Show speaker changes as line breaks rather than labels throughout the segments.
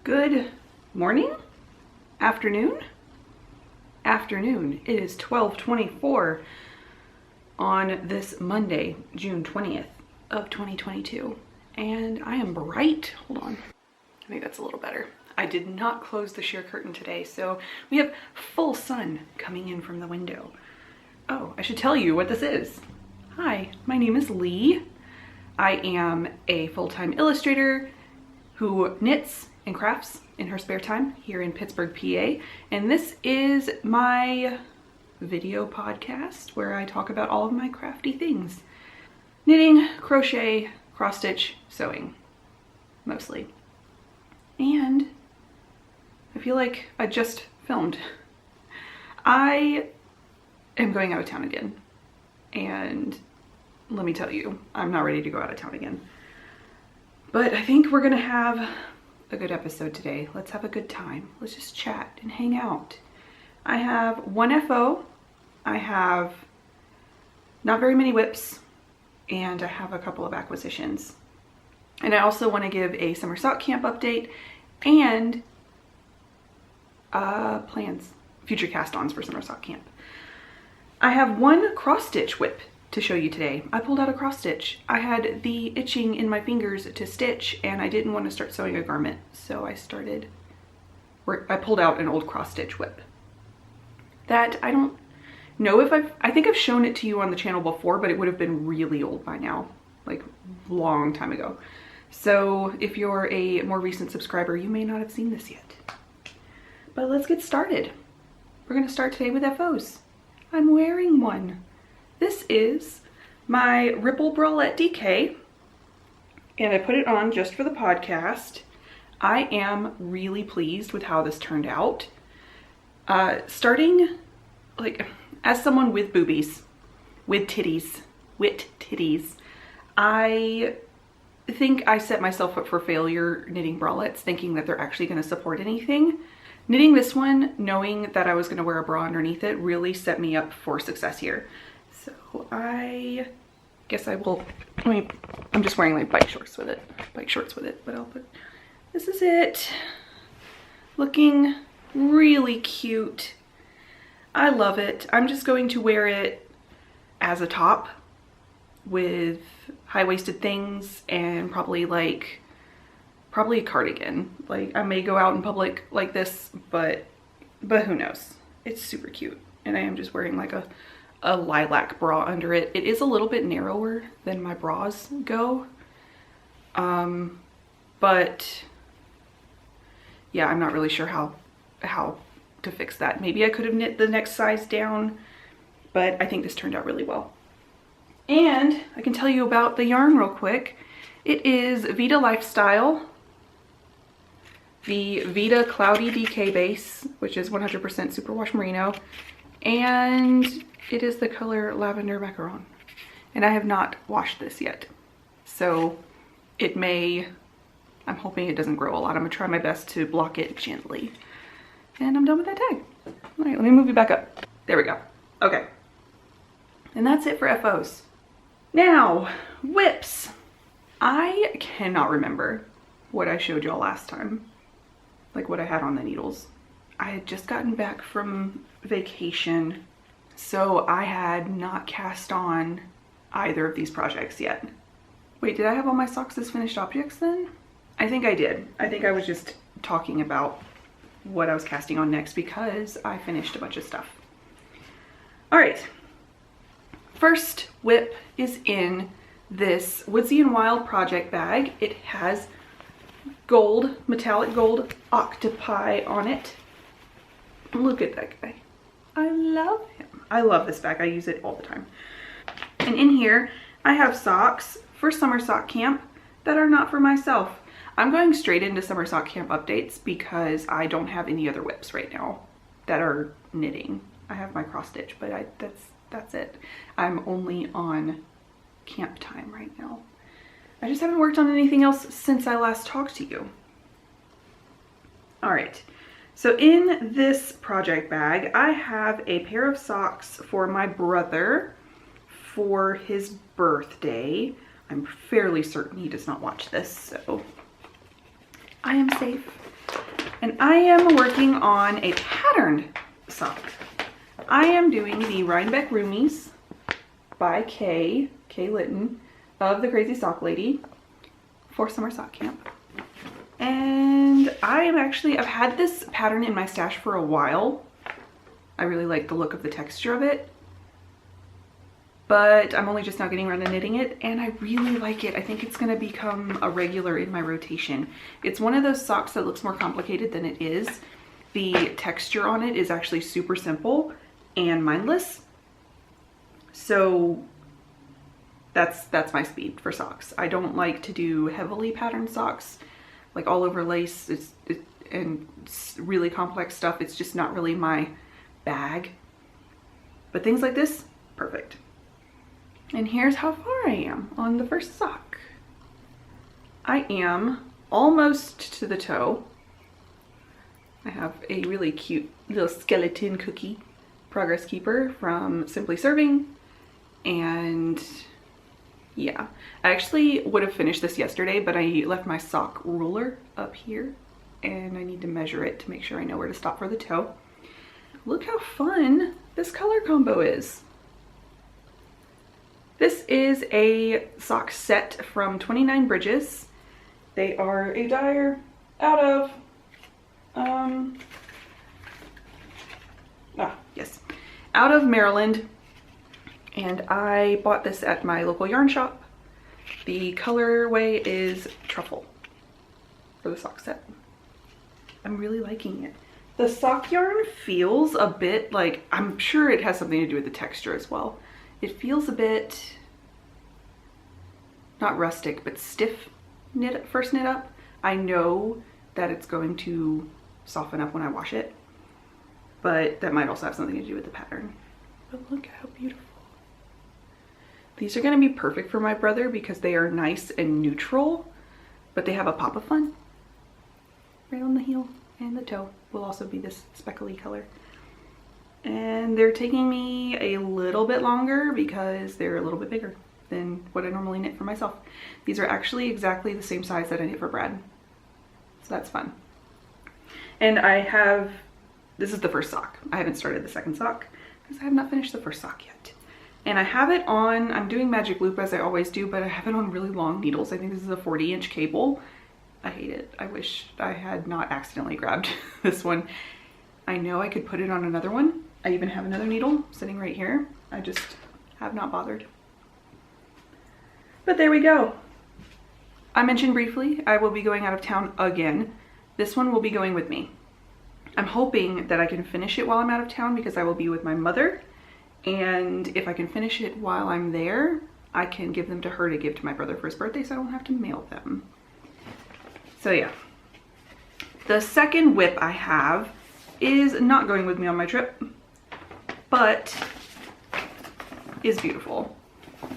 Good morning? Afternoon? Afternoon. It is 12:24 on this Monday, June 20th of 2022. And I am bright. Hold on. I think that's a little better. I did not close the sheer curtain today, so we have full sun coming in from the window. Oh, I should tell you what this is. Hi, my name is Leigh. I am a full-time illustrator who knits and crafts in her spare time here in Pittsburgh, PA. And this is my video podcast where I talk about all of my crafty things. Knitting, crochet, cross stitch, sewing, mostly. And I feel like I just filmed. I am going out of town again. And let me tell you, I'm not ready to go out of town again. But I think we're gonna have a good episode today. Let's have a good time. Let's just chat and hang out. I have one FO, I have not very many WIPs, and I have a couple of acquisitions. And I also want to give a summer sock camp update and plans, future cast-ons for summer sock camp. I have one cross stitch WIP to show you today. I pulled out a cross stitch. I had the itching in my fingers to stitch and I didn't want to start sewing a garment. So I pulled out an old cross stitch WIP that I don't know if I think I've shown it to you on the channel before, but it would have been really old by now, like long time ago. So if you're a more recent subscriber, you may not have seen this yet. But let's get started. We're gonna start today with FOs. I'm wearing one. This is my Ripple Bralette DK, and I put it on just for the podcast. I am really pleased with how this turned out. Starting, like, as someone with boobies, with titties, I think I set myself up for failure knitting bralettes, thinking that they're actually going to support anything. Knitting this one, knowing that I was going to wear a bra underneath it, really set me up for success here. So I guess I will, I'm just wearing like bike shorts with it, but I'll put, this is it. Looking really cute. I love it. I'm just going to wear it as a top with high-waisted things and probably a cardigan. Like, I may go out in public like this, but who knows? It's super cute. And I am just wearing like a lilac bra under it. It is a little bit narrower than my bras go. But yeah, I'm not really sure how to fix that. Maybe I could have knit the next size down, but I think this turned out really well. And I can tell you about the yarn real quick. It is Vita Lifestyle, the Vita Cloudy DK base, which is 100% superwash merino, and it is the color Lavender Macaron. And I have not washed this yet, so it may, I'm hoping it doesn't grow a lot. I'm gonna try my best to block it gently. And I'm done with that tag. All right, let me move you back up. There we go. Okay. And that's it for FOs. Now, WIPs. I cannot remember what I showed y'all last time. Like what I had on the needles. I had just gotten back from vacation, so I had not cast on either of these projects yet. Wait, did I have all my socks as finished objects then? I think I did. I think I was just talking about what I was casting on next because I finished a bunch of stuff. All right, first WIP is in this Woodsy and Wild project bag. It has gold, metallic gold octopi on it. Look at that guy. I love him. I love this bag. I use it all the time. And in here, I have socks for summer sock camp that are not for myself. I'm going straight into summer sock camp updates because I don't have any other WIPs right now that are knitting. I have my cross stitch, but that's it. I'm only on camp time right now. I just haven't worked on anything else since I last talked to you. All right, so in this project bag, I have a pair of socks for my brother for his birthday. I'm fairly certain he does not watch this, so I am safe. and I am working on a patterned sock. I am doing the RHinebeck Roomies by Kay Litton of the Crazy Sock Lady for summer sock camp. And I've had this pattern in my stash for a while. I really like the look of the texture of it, but I'm only just now getting around to knitting it, and I really like it. I think it's gonna become a regular in my rotation. It's one of those socks that looks more complicated than it is. The texture on it is actually super simple and mindless. So that's my speed for socks. I don't like to do heavily patterned socks, like all over lace and really complex stuff. It's just not really my bag. But things like this, perfect. And here's how far I am on the first sock. I am almost to the toe. I have a really cute little skeleton cookie progress keeper from Simply Serving, and yeah, I actually would have finished this yesterday, but I left my sock ruler up here and I need to measure it to make sure I know where to stop for the toe. Look how fun this color combo is. This is a sock set from 29 Bridges. They are a dyer out of, out of Maryland. And I bought this at my local yarn shop. The colorway is Truffle for the sock set. I'm really liking it. The sock yarn feels a bit like, I'm sure it has something to do with the texture as well. It feels a bit, not rustic, but stiff first knit up. I know that it's going to soften up when I wash it, but that might also have something to do with the pattern. But look how beautiful. These are going to be perfect for my brother because they are nice and neutral, but they have a pop of fun. Right on the heel and the toe will also be this speckly color. And they're taking me a little bit longer because they're a little bit bigger than what I normally knit for myself. These are actually exactly the same size that I knit for Brad. So that's fun. And this is the first sock. I haven't started the second sock because I have not finished the first sock yet. And I have it on, I'm doing magic loop as I always do, but I have it on really long needles. I think this is a 40-inch cable. I hate it. I wish I had not accidentally grabbed this one. I know I could put it on another one. I even have another needle sitting right here. I just have not bothered. But there we go. I mentioned briefly I will be going out of town again. This one will be going with me. I'm hoping that I can finish it while I'm out of town because I will be with my mother. And if I can finish it while I'm there, I can give them to her to give to my brother for his birthday so I don't have to mail them. So yeah. The second WIP I have is not going with me on my trip, but is beautiful.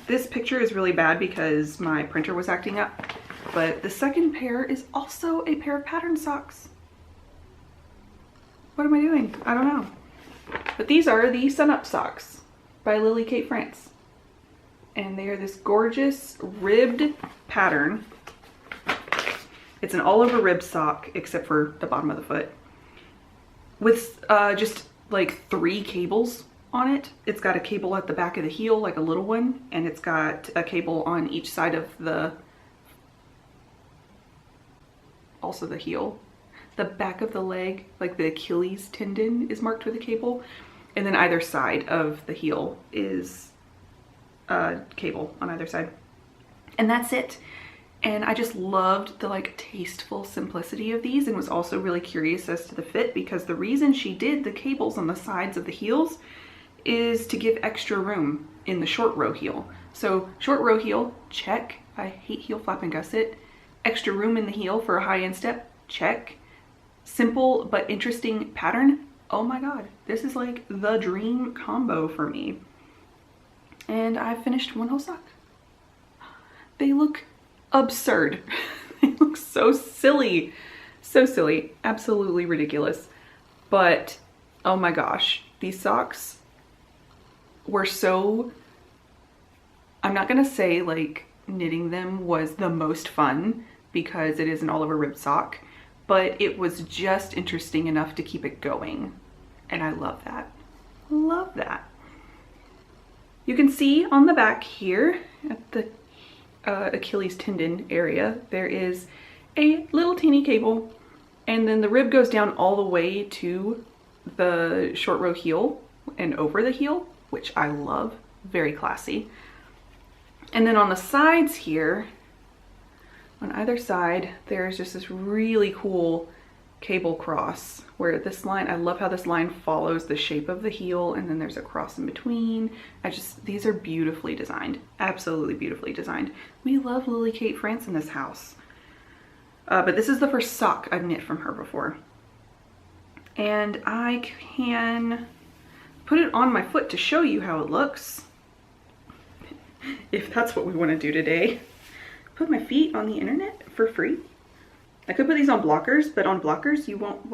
This picture is really bad because my printer was acting up, but the second pair is also a pair of pattern socks. What am I doing? I don't know. But these are the Sun Up socks by Lily Kate France. And they are this gorgeous ribbed pattern. It's an all over ribbed sock except for the bottom of the foot, with just like 3 cables on it. It's got a cable at the back of the heel, like a little one, and it's got a cable on each side of also the heel. The back of the leg, like the Achilles tendon, is marked with a cable, and then either side of the heel is a cable on either side. And that's it. And I just loved the like tasteful simplicity of these, and was also really curious as to the fit, because the reason she did the cables on the sides of the heels is to give extra room in the short row heel. So short row heel, check. I hate heel flap and gusset. Extra room in the heel for a high instep, check. Simple but interesting pattern. Oh my god, this is like the dream combo for me. And I finished one whole sock. They look absurd. They look so silly. So silly. Absolutely ridiculous. But oh my gosh, these socks were so, I'm not gonna say like knitting them was the most fun because it is an all over ribbed sock, but it was just interesting enough to keep it going. And I love that. Love that. You can see on the back here at the Achilles tendon area, there is a little teeny cable, and then the rib goes down all the way to the short row heel and over the heel, which I love. Very classy. And then on the sides here, on either side, there's just this really cool cable cross where this line, I love how this line follows the shape of the heel, and then there's a cross in between. These are beautifully designed, absolutely beautifully designed. We love Lily Kate France in this house. But this is the first sock I've knit from her before. And I can put it on my foot to show you how it looks, if that's what we want to do today. Put my feet on the internet for free. I could put these on blockers, but on blockers you won't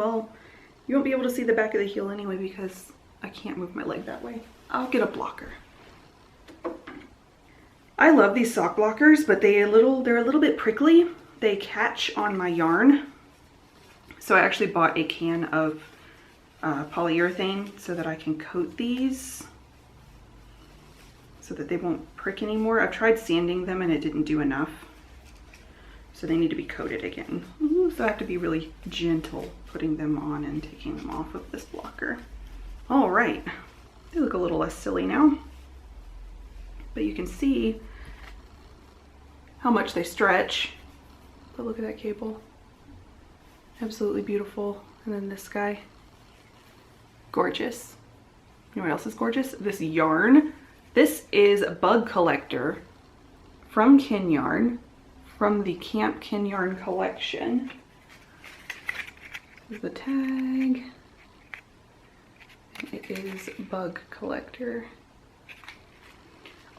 be able to see the back of the heel anyway because I can't move my leg that way. I'll get a blocker. I love these sock blockers, but they're a little bit prickly. They catch on my yarn. So I actually bought a can of polyurethane so that I can coat these so that they won't prick anymore. I've tried sanding them and it didn't do enough. So they need to be coated again. Ooh, so I have to be really gentle putting them on and taking them off with this blocker. All right, they look a little less silly now, but you can see how much they stretch. But look at that cable, absolutely beautiful. And then this guy, gorgeous. You know what else is gorgeous? This yarn. This is Bug Collector from Kin Yarn, from the Camp Kin Yarn collection. Here's the tag. It is Bug Collector.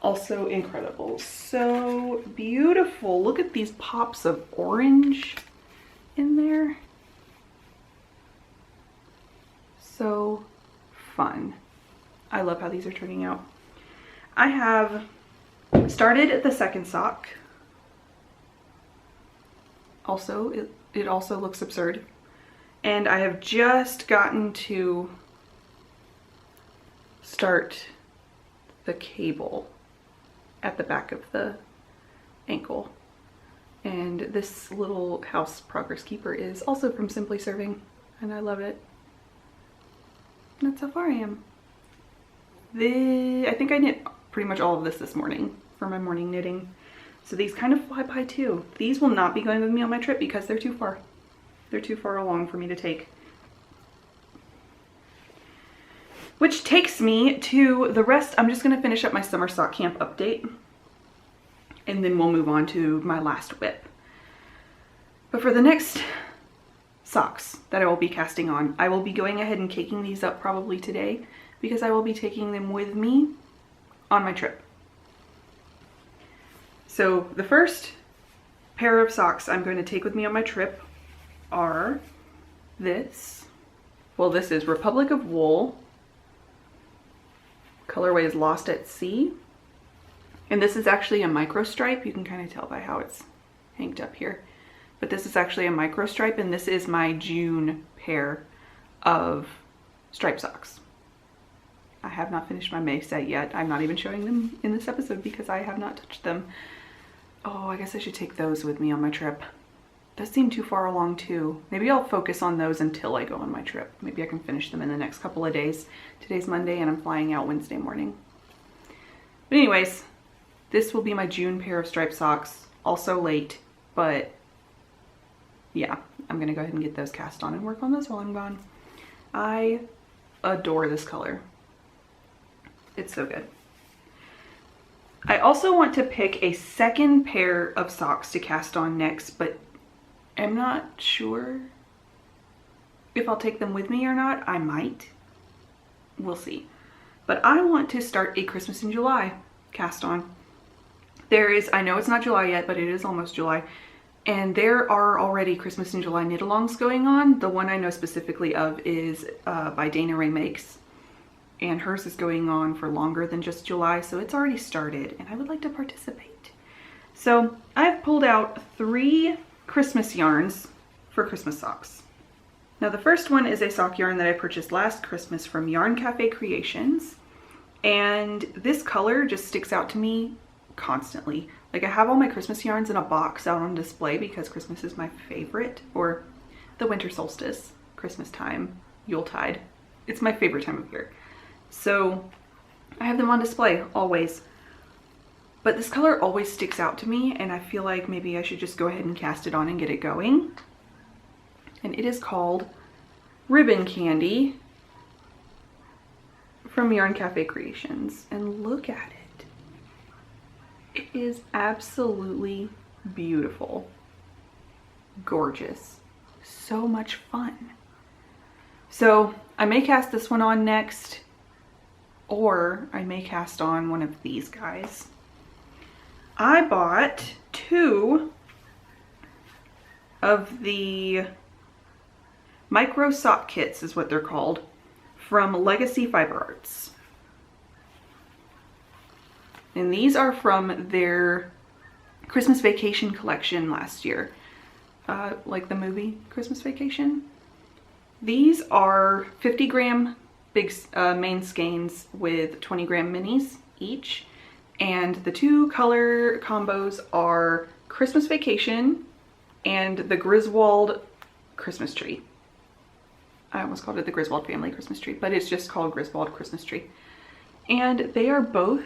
Also incredible. So beautiful. Look at these pops of orange in there. So fun. I love how these are turning out. I have started the second sock. Also, it also looks absurd. And I have just gotten to start the cable at the back of the ankle. And this little house progress keeper is also from Simply Serving, and I love it. And that's how far I am. I think I knit pretty much all of this morning for my morning knitting. So these kind of fly by too. These will not be going with me on my trip because they're too far. They're too far along for me to take. Which takes me to the rest. I'm just gonna finish up my summer sock camp update and then we'll move on to my last WIP. But for the next socks that I will be casting on, I will be going ahead and caking these up probably today because I will be taking them with me on my trip. So the first pair of socks I'm going to take with me on my trip are this. Well, this is Republic of Wool. Colorway is Lost at Sea. And this is actually a micro stripe. You can kind of tell by how it's hanged up here. But this is actually a micro stripe, and this is my June pair of stripe socks. I have not finished my May set yet. I'm not even showing them in this episode because I have not touched them. Oh, I guess I should take those with me on my trip. Does seem too far along too. Maybe I'll focus on those until I go on my trip. Maybe I can finish them in the next couple of days. Today's Monday and I'm flying out Wednesday morning. But anyways, this will be my June pair of striped socks. Also late, but yeah, I'm gonna go ahead and get those cast on and work on those while I'm gone. I adore this color. It's so good. I also want to pick a second pair of socks to cast on next, but I'm not sure if I'll take them with me or not. I might. We'll see. But I want to start a Christmas in July cast on. I know it's not July yet, but it is almost July. And there are already Christmas in July knit-alongs going on. The one I know specifically of is by Dana Rae Makes. And hers is going on for longer than just July, so it's already started and I would like to participate. So I've pulled out 3 Christmas yarns for Christmas socks. Now the first one is a sock yarn that I purchased last Christmas from Yarn Cafe Creations. And this color just sticks out to me constantly. Like I have all my Christmas yarns in a box out on display because Christmas is my favorite, or the winter solstice, Christmas time, Yuletide. It's my favorite time of year. So I have them on display always. But this color always sticks out to me and I feel like maybe I should just go ahead and cast it on and get it going. And it is called Ribbon Candy from Yarn Cafe Creations. And look at it. It is absolutely beautiful. Gorgeous. So much fun. So I may cast this one on next, or I may cast on one of these guys. I bought 2 of the micro sock kits, is what they're called, from Legacy Fiber Arts. And these are from their Christmas Vacation collection last year. Like the movie Christmas Vacation. These are 50 gram big main skeins with 20 gram minis each. And the 2 color combos are Christmas Vacation and the Griswold Christmas Tree. I almost called it the Griswold Family Christmas Tree, but it's just called Griswold Christmas Tree. And they are both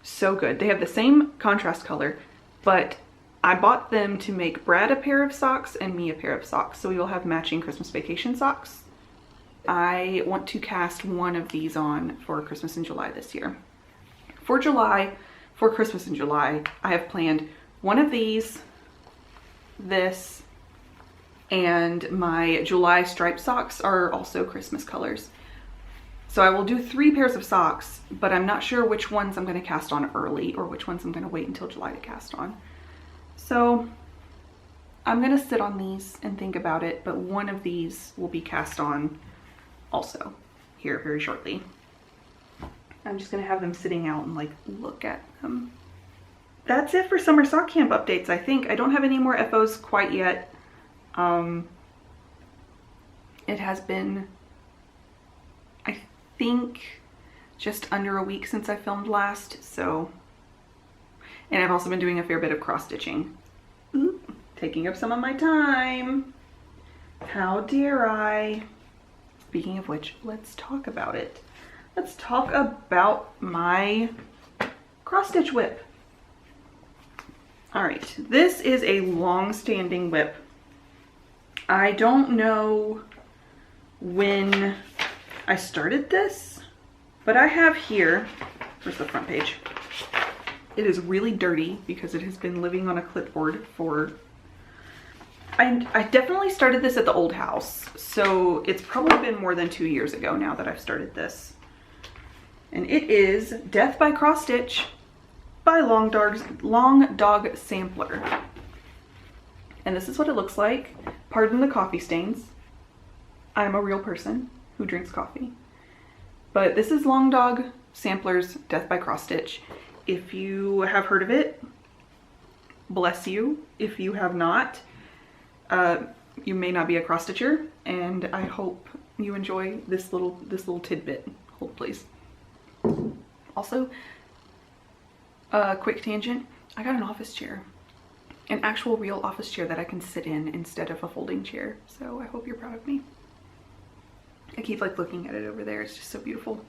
so good. They have the same contrast color, but I bought them to make Brad a pair of socks and me a pair of socks. So we will have matching Christmas Vacation socks. I want to cast one of these on for Christmas in July this year. For July, for Christmas in July, I have planned one of these, this, and my July striped socks are also Christmas colors. So I will do 3 pairs of socks, but I'm not sure which ones I'm going to cast on early or which ones I'm going to wait until July to cast on. So I'm going to sit on these and think about it, but one of these will be cast on also here very shortly. I'm just going to have them sitting out and like look at them. That's it for summer sock camp updates, I think. I don't have any more FOs quite yet. It has been, I think, just under a week since I filmed last, so. And I've also been doing a fair bit of cross stitching. Ooh, taking up some of my time. How dare I? Speaking of which, let's talk about it. Let's talk about my cross stitch WIP. All right, this is a long-standing WIP. I don't know when I started this, but I have here, where's the front page? It is really dirty because it has been living on a clipboard for, I definitely started this at the old house, so it's probably been more than 2 years ago now that I've started this. And it is Death by Cross Stitch by Long Dog Sampler. And this is what it looks like. Pardon the coffee stains. I'm a real person who drinks coffee. But this is Long Dog Sampler's Death by Cross Stitch. If you have heard of it, bless you. If you have not, you may not be a cross stitcher, and I hope you enjoy this little tidbit. Hold please. Also, quick tangent, I got an office chair. An actual real office chair that I can sit in instead of a folding chair. So I hope you're proud of me. I keep like looking at it over there. It's just so beautiful.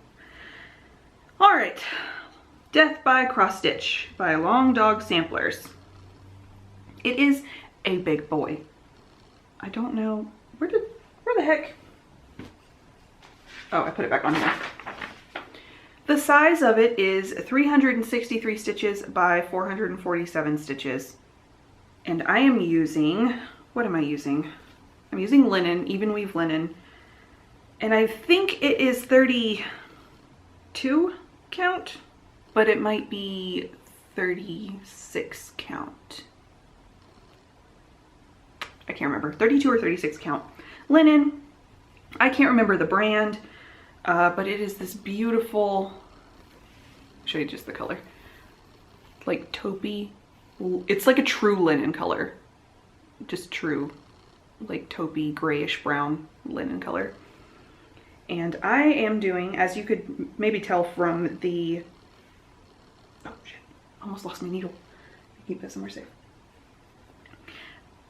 All right. Death by Cross Stitch by Long Dog Samplers. It is a big boy. I don't know, where the heck? Oh, I put it back on here. The size of it is 363 stitches by 447 stitches. And I am using, what am I using? I'm using linen, even weave linen. And I think it is 32 count, but it might be 36 count. I can't remember, 32 or 36 count. Linen, I can't remember the brand, but it is this beautiful, I'll show you just the color, like taupey. It's like a true linen color, just true like taupey grayish brown linen color. And I am doing, as you could maybe tell from the, oh shit, almost lost my needle. Keep that somewhere safe.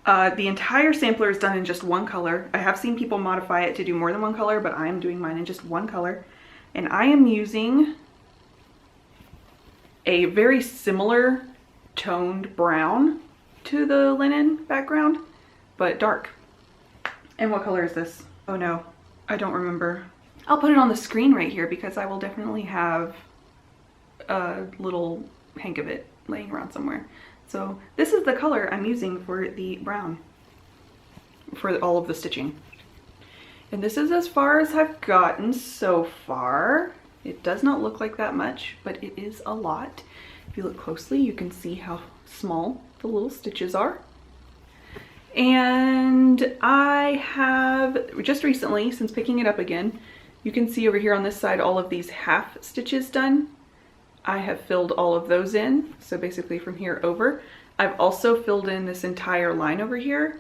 The entire sampler is done in just one color. I have seen people modify it to do more than one color, but I am doing mine in just one color. And I am using a very similar toned brown to the linen background, but dark. And what color is this? Oh no, I don't remember. I'll put it on the screen right here because I will definitely have a little hank of it laying around somewhere. So this is the color I'm using for the brown for all of the stitching. And this is as far as I've gotten so far. It does not look like that much, but it is a lot. If you look closely, you can see how small the little stitches are. And I have just recently, since picking it up again, you can see over here on this side all of these half stitches done. I have filled all of those in, so basically from here over. I've also filled in this entire line over here.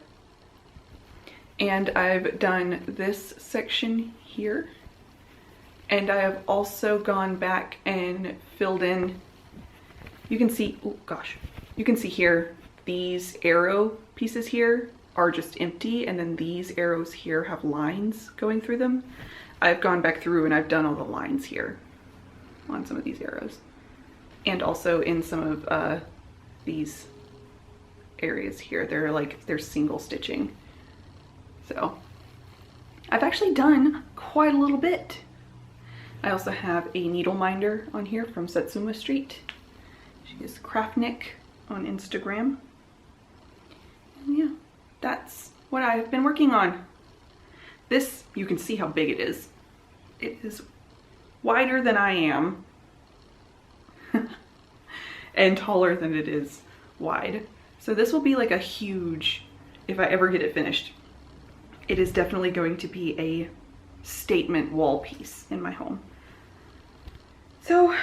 And I've done this section here. And I have also gone back and filled in, you can see, oh gosh, you can see here, these arrow pieces here are just empty, and then these arrows here have lines going through them. I've gone back through and I've done all the lines here on some of these arrows. And also in some of these areas here, they're single stitching. So I've actually done quite a little bit. I also have a needle minder on here from Satsuma Street. She is Craftnik on Instagram. And yeah, that's what I've been working on. This, you can see how big it is. It is wider than I am and taller than it is wide. So this will be like a huge, if I ever get it finished, it is definitely going to be a statement wall piece in my home. So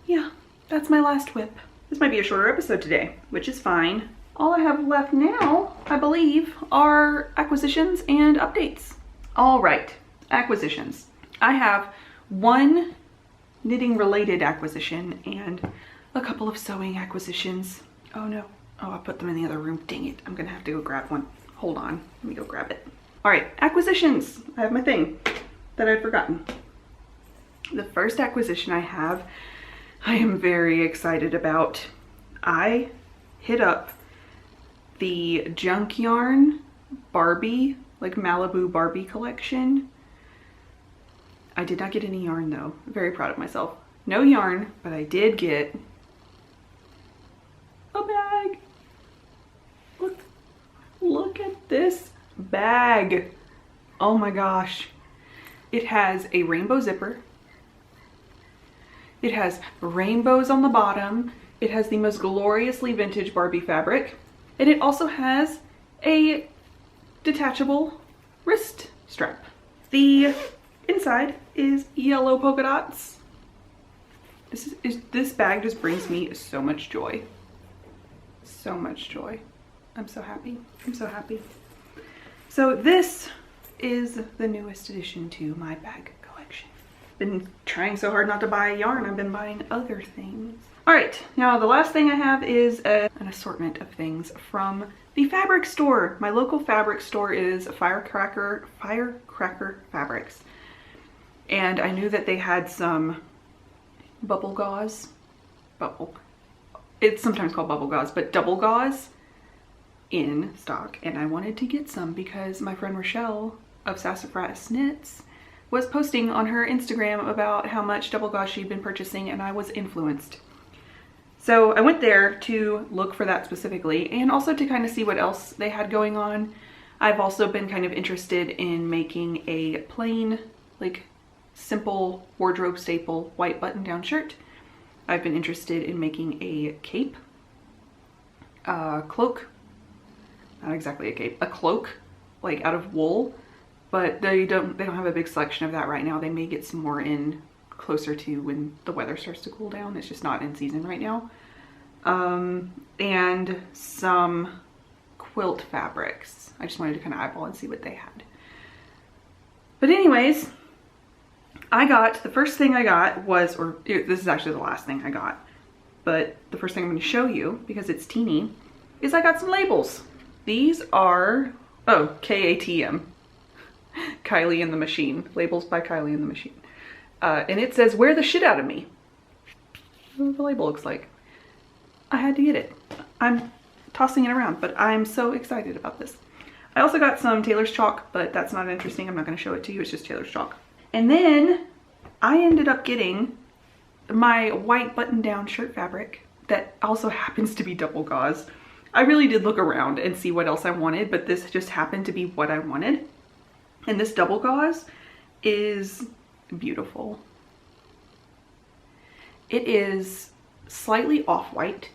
yeah, that's my last WIP. This might be a shorter episode today, which is fine. All I have left now, I believe, are acquisitions and updates. All right, acquisitions. I have one knitting related acquisition and a couple of sewing acquisitions. Oh no, oh, I put them in the other room. Dang it, I'm gonna have to go grab one. Hold on, let me go grab it. All right, acquisitions. I have my thing that I'd forgotten. The first acquisition I have, I am very excited about. I hit up the Junk Yarn Barbie, like Malibu Barbie collection. I did not get any yarn though. I'm very proud of myself. No yarn, but I did get a bag. Look at this bag. Oh my gosh. It has a rainbow zipper. It has rainbows on the bottom. It has the most gloriously vintage Barbie fabric. And it also has a detachable wrist strap. The inside is yellow polka dots. This bag just brings me so much joy. So much joy. I'm so happy. I'm so happy. So this is the newest addition to my bag collection. Been trying so hard not to buy yarn. I've been buying other things. All right, now the last thing I have is an assortment of things from the fabric store. My local fabric store is Firecracker Fabrics. And I knew that they had some bubble gauze, it's sometimes called bubble gauze, but double gauze in stock. And I wanted to get some because my friend Rochelle of Sassafras Knits was posting on her Instagram about how much double gauze she'd been purchasing, and I was influenced. So I went there to look for that specifically and also to kind of see what else they had going on. I've also been kind of interested in making a plain, like simple wardrobe staple white button down shirt. I've been interested in making a cape, cloak, not exactly a cape, a cloak, like out of wool, but they don't have a big selection of that right now. They may get some more in closer to when the weather starts to cool down. It's just not in season right now. And some quilt fabrics. I just wanted to kind of eyeball and see what they had. But anyways, the first thing I got was, or this is actually the last thing I got, but the first thing I'm going to show you, because it's teeny, is I got some labels. These are, oh, KATM. Kylie and the Machine. Labels by Kylie and the Machine. And it says, wear the shit out of me. That's what the label looks like. I had to get it. I'm tossing it around, but I'm so excited about this. I also got some tailor's chalk, but that's not interesting. I'm not going to show it to you. It's just tailor's chalk. And then I ended up getting my white button-down shirt fabric that also happens to be double gauze. I really did look around and see what else I wanted, but this just happened to be what I wanted. And this double gauze is beautiful. It is slightly off-white,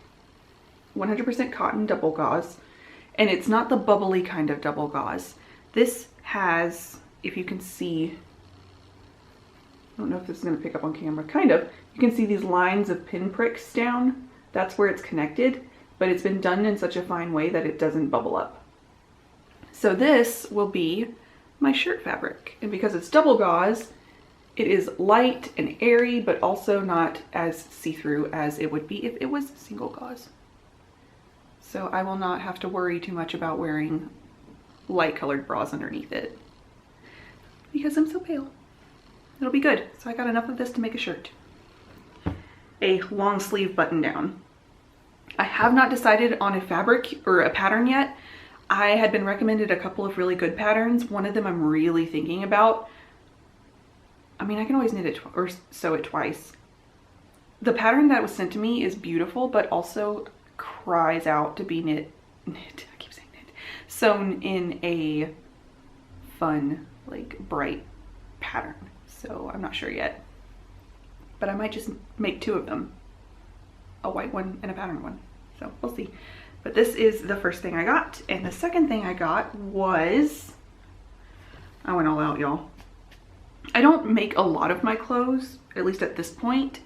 100% cotton double gauze, and it's not the bubbly kind of double gauze. This has, if you can see, I don't know if this is going to pick up on camera, kind of, you can see these lines of pinpricks down. That's where it's connected, but it's been done in such a fine way that it doesn't bubble up. So this will be my shirt fabric, and because it's double gauze, it is light and airy, but also not as see-through as it would be if it was single gauze. So I will not have to worry too much about wearing light colored bras underneath it because I'm so pale. It'll be good. So I got enough of this to make a shirt. A long sleeve button down. I have not decided on a fabric or a pattern yet. I had been recommended a couple of really good patterns. One of them I'm really thinking about. I mean, I can always knit it or sew it twice. The pattern that was sent to me is beautiful, but also cries out to be knit, I keep saying knit, sewn in a fun, like bright pattern. So I'm not sure yet, but I might just make two of them, a white one and a pattern one. So we'll see. But this is the first thing I got. And the second thing I got was, I went all out, y'all. I don't make a lot of my clothes, at least at this point,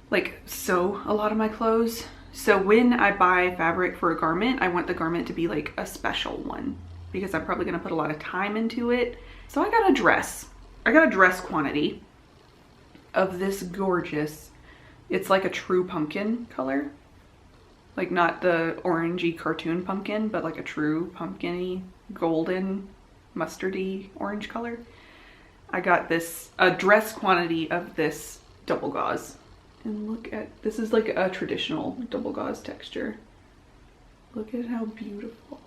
like sew a lot of my clothes. So when I buy fabric for a garment, I want the garment to be like a special one because I'm probably gonna put a lot of time into it. So I got a dress. I got a dress quantity of this gorgeous, it's like a true pumpkin color. Like not the orangey cartoon pumpkin, but like a true pumpkin-y, golden, mustardy orange color. I got this, a dress quantity of this double gauze. And look at, this is like a traditional double gauze texture. Look at how beautiful.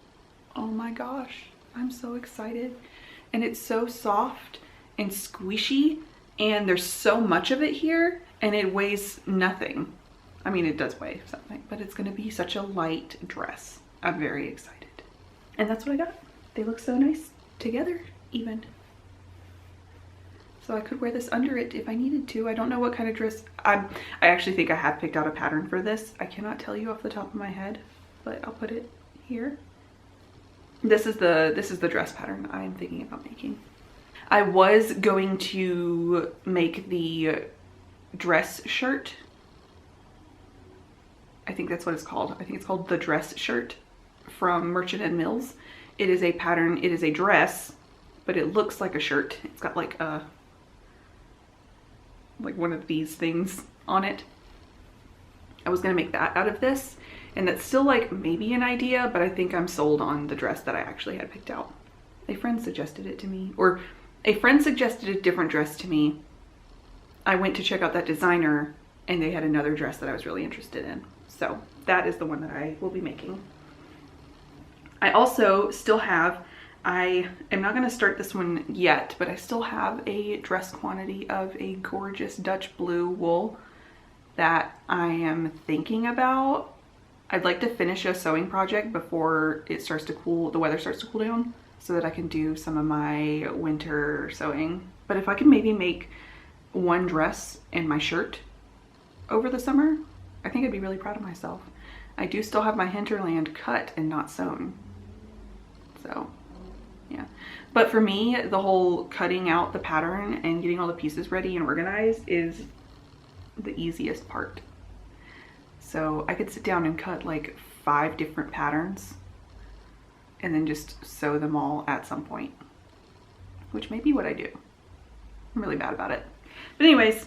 Oh my gosh, I'm so excited. And it's so soft and squishy, and there's so much of it here, and it weighs nothing. I mean, it does weigh something, but it's gonna be such a light dress. I'm very excited. And that's what I got. They look so nice together, even. So I could wear this under it if I needed to. I don't know what kind of dress. I actually think I have picked out a pattern for this. I cannot tell you off the top of my head, but I'll put it here. This is the dress pattern I'm thinking about making. I was going to make the dress shirt. I think that's what it's called. I think it's called the dress shirt from Merchant and Mills. It is a pattern, it is a dress, but it looks like a shirt. It's got like a, like one of these things on it. I was gonna make that out of this, and that's still like maybe an idea, but I think I'm sold on the dress that I actually had picked out. A friend suggested it to me, or a friend suggested a different dress to me. I went to check out that designer and they had another dress that I was really interested in. So that is the one that I will be making. I also still have, I am not going to start this one yet, but I still have a dress quantity of a gorgeous Dutch blue wool that I am thinking about. I'd like to finish a sewing project before it starts to cool, the weather starts to cool down, so that I can do some of my winter sewing. But if I can maybe make one dress and my shirt over the summer, I think I'd be really proud of myself. I do still have my hinterland cut and not sewn. So yeah, but for me, the whole cutting out the pattern and getting all the pieces ready and organized is the easiest part. So I could sit down and cut like 5 different patterns and then just sew them all at some point, which may be what I do. I'm really bad about it. But anyways,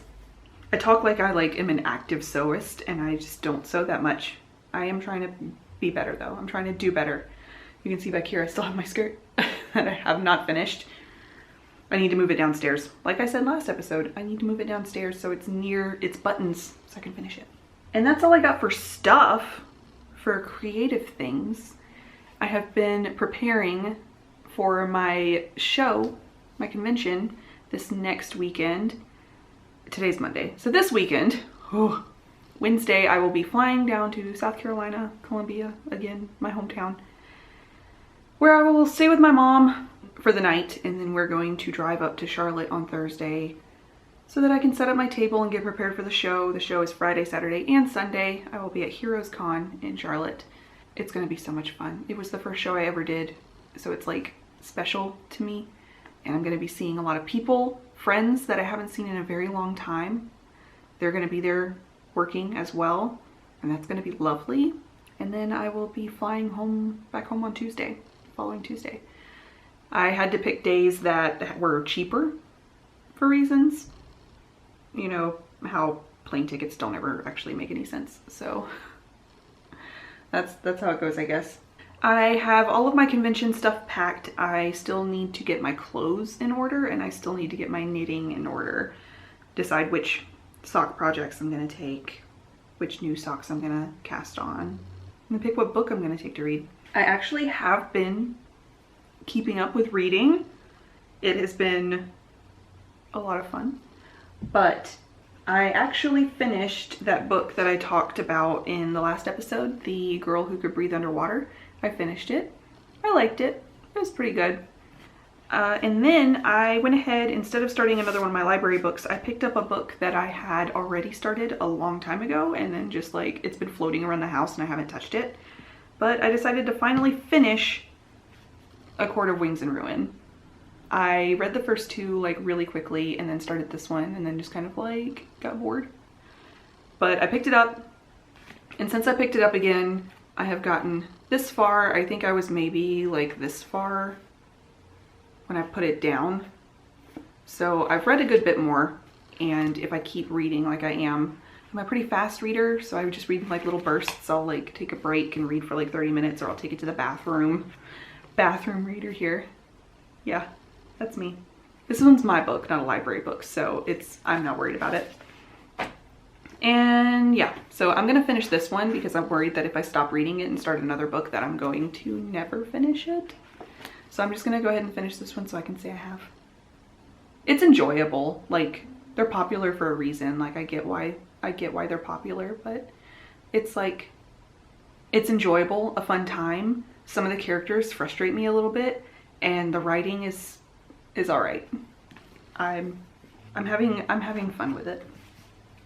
I talk like I am an active sewist, and I just don't sew that much. I am trying to be better though. I'm trying to do better. You can see back here I still have my skirt that I have not finished. I need to move it downstairs. Like I said last episode, I need to move it downstairs so it's near its buttons so I can finish it. And that's all I got for stuff, for creative things. I have been preparing for my show, my convention, this next weekend. Today's Monday. So this weekend, Wednesday, I will be flying down to South Carolina, Columbia, again, my hometown, where I will stay with my mom for the night, and then we're going to drive up to Charlotte on Thursday so that I can set up my table and get prepared for the show. The show is Friday, Saturday, and Sunday. I will be at Heroes Con in Charlotte. It's going to be so much fun. It was the first show I ever did, so it's like special to me, and I'm going to be seeing a lot of people, friends that I haven't seen in a very long time. They're going to be there working as well, and that's going to be lovely. And then I will be flying back home on Tuesday, following Tuesday. I had to pick days that were cheaper for reasons. You know how plane tickets don't ever actually make any sense. So that's how it goes, I guess. I have all of my convention stuff packed. I still need to get my clothes in order, and I still need to get my knitting in order. Decide which sock projects I'm gonna take, which new socks I'm gonna cast on. I'm gonna pick what book I'm gonna take to read. I actually have been keeping up with reading. It has been a lot of fun, but I actually finished that book that I talked about in the last episode, The Girl Who Could Breathe Underwater. I finished it. I liked it. It was pretty good. And then I went ahead, instead of starting another one of my library books, I picked up a book that I had already started a long time ago, and then just it's been floating around the house and I haven't touched it. But I decided to finally finish A Court of Wings and Ruin. I read the first two really quickly, and then started this one, and then just kind of got bored. But I picked it up, and since I picked it up again, I have gotten this far. I think I was maybe this far when I put it down. So I've read a good bit more, and if I keep reading like I am, I'm a pretty fast reader, so I would just read in little bursts. I'll take a break and read for 30 minutes, or I'll take it to the bathroom. Bathroom reader here. Yeah, that's me. This one's my book, not a library book, so I'm not worried about it. And yeah, so I'm gonna finish this one because I'm worried that if I stop reading it and start another book that I'm going to never finish it. So I'm just gonna go ahead and finish this one so I can say I have. It's enjoyable. They're popular for a reason. I get why they're popular, but it's it's enjoyable, a fun time. Some of the characters frustrate me a little bit, and the writing is all right. I'm having fun with it.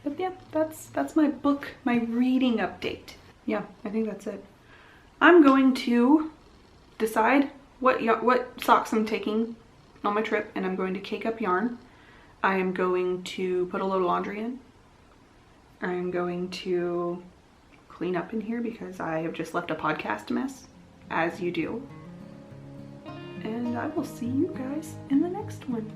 But yeah, that's my book, my reading update. Yeah, I think that's it. I'm going to decide what socks I'm taking on my trip, and I'm going to cake up yarn. I am going to put a load of laundry in. I'm going to clean up in here because I have just left a podcast mess, as you do. And I will see you guys in the next one.